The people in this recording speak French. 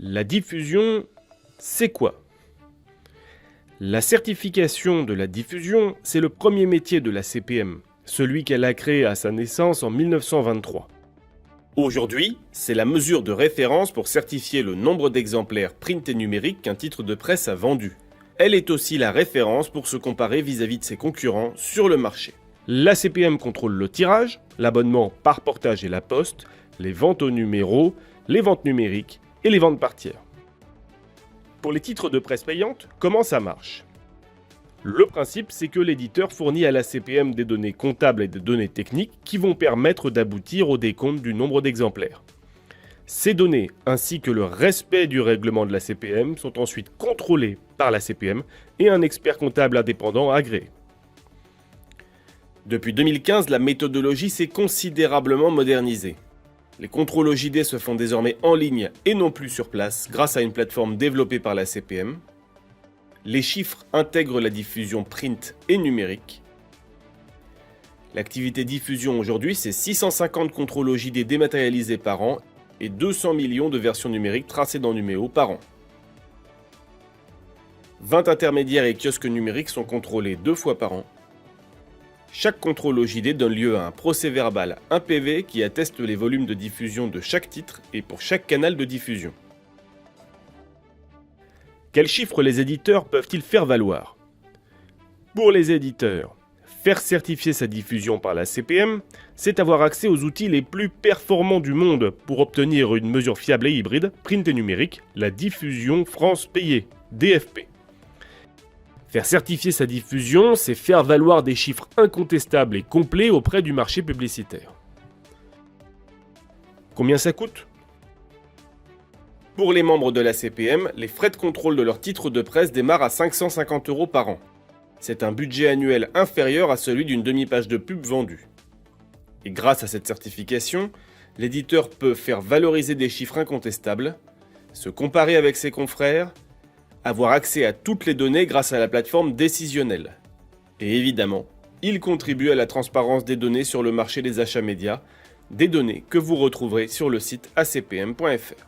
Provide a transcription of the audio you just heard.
La diffusion, c'est quoi? La certification de la diffusion, c'est le premier métier de la CPM, celui qu'elle a créé à sa naissance en 1923. Aujourd'hui, c'est la mesure de référence pour certifier le nombre d'exemplaires print et numériques qu'un titre de presse a vendu. Elle est aussi la référence pour se comparer vis-à-vis de ses concurrents sur le marché. La CPM contrôle le tirage, l'abonnement par portage et la poste, les ventes au numéro, les ventes numériques et les ventes par tiers. Pour les titres de presse payantes, comment ça marche? Le principe, c'est que l'éditeur fournit à la CPM des données comptables et des données techniques qui vont permettre d'aboutir au décompte du nombre d'exemplaires. Ces données, ainsi que le respect du règlement de la CPM, sont ensuite contrôlées par la CPM et un expert comptable indépendant agréé. Depuis 2015, la méthodologie s'est considérablement modernisée. Les contrôles OJD se font désormais en ligne et non plus sur place grâce à une plateforme développée par la CPM. Les chiffres intègrent la diffusion print et numérique. L'activité diffusion aujourd'hui, c'est 650 contrôles OJD dématérialisés par an et 200 millions de versions numériques tracées dans Numéo par an. 20 intermédiaires et kiosques numériques sont contrôlés 2 fois par an. Chaque contrôle OJD donne lieu à un procès-verbal, un PV qui atteste les volumes de diffusion de chaque titre et pour chaque canal de diffusion. Quels chiffres les éditeurs peuvent-ils faire valoir? Pour les éditeurs, faire certifier sa diffusion par la CPM, c'est avoir accès aux outils les plus performants du monde pour obtenir une mesure fiable et hybride, print et numérique, la diffusion France payée, DFP. Faire certifier sa diffusion, c'est faire valoir des chiffres incontestables et complets auprès du marché publicitaire. Combien ça coûte? Pour les membres de la CPM, les frais de contrôle de leur titre de presse démarrent à 550 € par an. C'est un budget annuel inférieur à celui d'une demi-page de pub vendue. Et grâce à cette certification, l'éditeur peut faire valoriser des chiffres incontestables, se comparer avec ses confrères, avoir accès à toutes les données grâce à la plateforme décisionnelle. Et évidemment, il contribue à la transparence des données sur le marché des achats médias, des données que vous retrouverez sur le site acpm.fr.